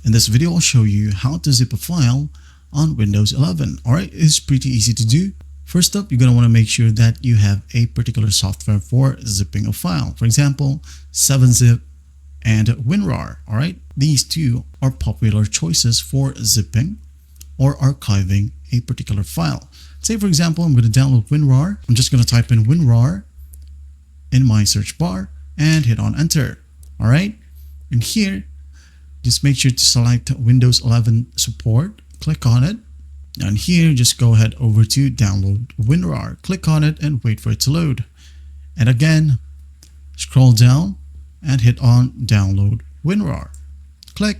In this video, I'll show you how to zip a file on Windows 11. Alright, it's pretty easy to do. First up, you're going to want to make sure that you have a particular software for zipping a file. For example, 7-Zip and WinRAR. Alright, these two are popular choices for zipping or archiving a particular file. Say for example, I'm going to download WinRAR. I'm just going to type in WinRAR in my search bar and hit on enter. Alright, and here, just make sure to select Windows 11 support, click on it, and here just go ahead over to download WinRAR, click on it and wait for it to load. And again, scroll down and hit on download WinRAR, click.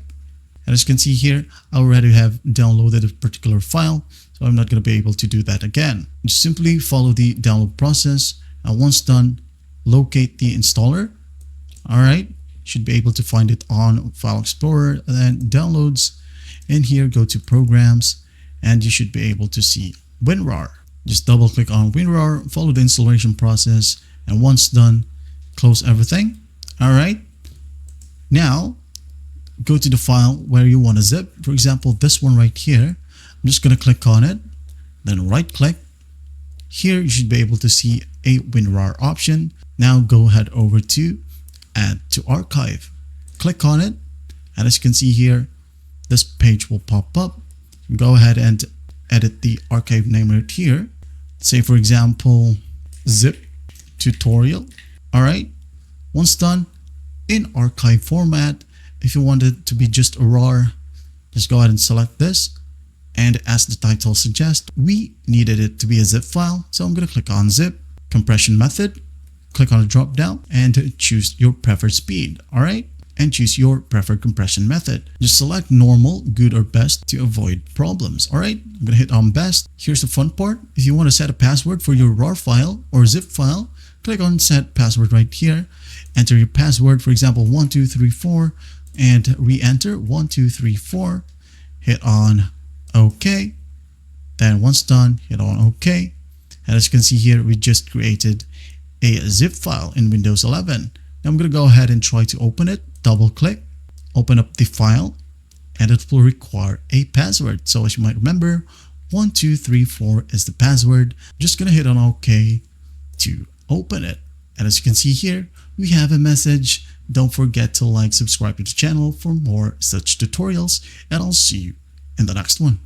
And as you can see here, I already have downloaded a particular file, so I'm not going to be able to do that again. Just simply follow the download process, and once done, locate the installer. Alright, should be able to find it on File Explorer, and then Downloads, and here go to Programs, and you should be able to see WinRAR. Just double click on WinRAR, follow the installation process, and once done, close everything. Alright, now go to the file where you want to zip. For example, this one right here. I'm just going to click on it, then right click. Here you should be able to see a WinRAR option. Now go ahead over to Add to Archive. Click on it, and as you can see here, this page will pop up. Go ahead and edit the archive name right here. Say for example, zip tutorial. Alright, once done, in archive format, if you want it to be just a RAR, just go ahead and select this. And as the title suggests, we needed it to be a zip file, so I'm going to click on zip. Compression method, click on the drop down and choose your preferred speed. Alright, and choose your preferred compression method. Just select normal, good, or best to avoid problems. Alright, I'm going to hit on best. Here's the fun part. If you want to set a password for your RAR file or zip file, click on set password right here. Enter your password, for example 1234, and re-enter 1234. Hit on OK. Then once done, hit on OK. And as you can see here, we just created a zip file in Windows 11. Now I'm going to go ahead and try to open it. Double click, open up the file, and it will require a password. So as you might remember, 1234 is the password. I'm just going to hit on OK to open it. And as you can see here, we have a message. Don't forget to like, subscribe to the channel for more such tutorials, and I'll see you in the next one.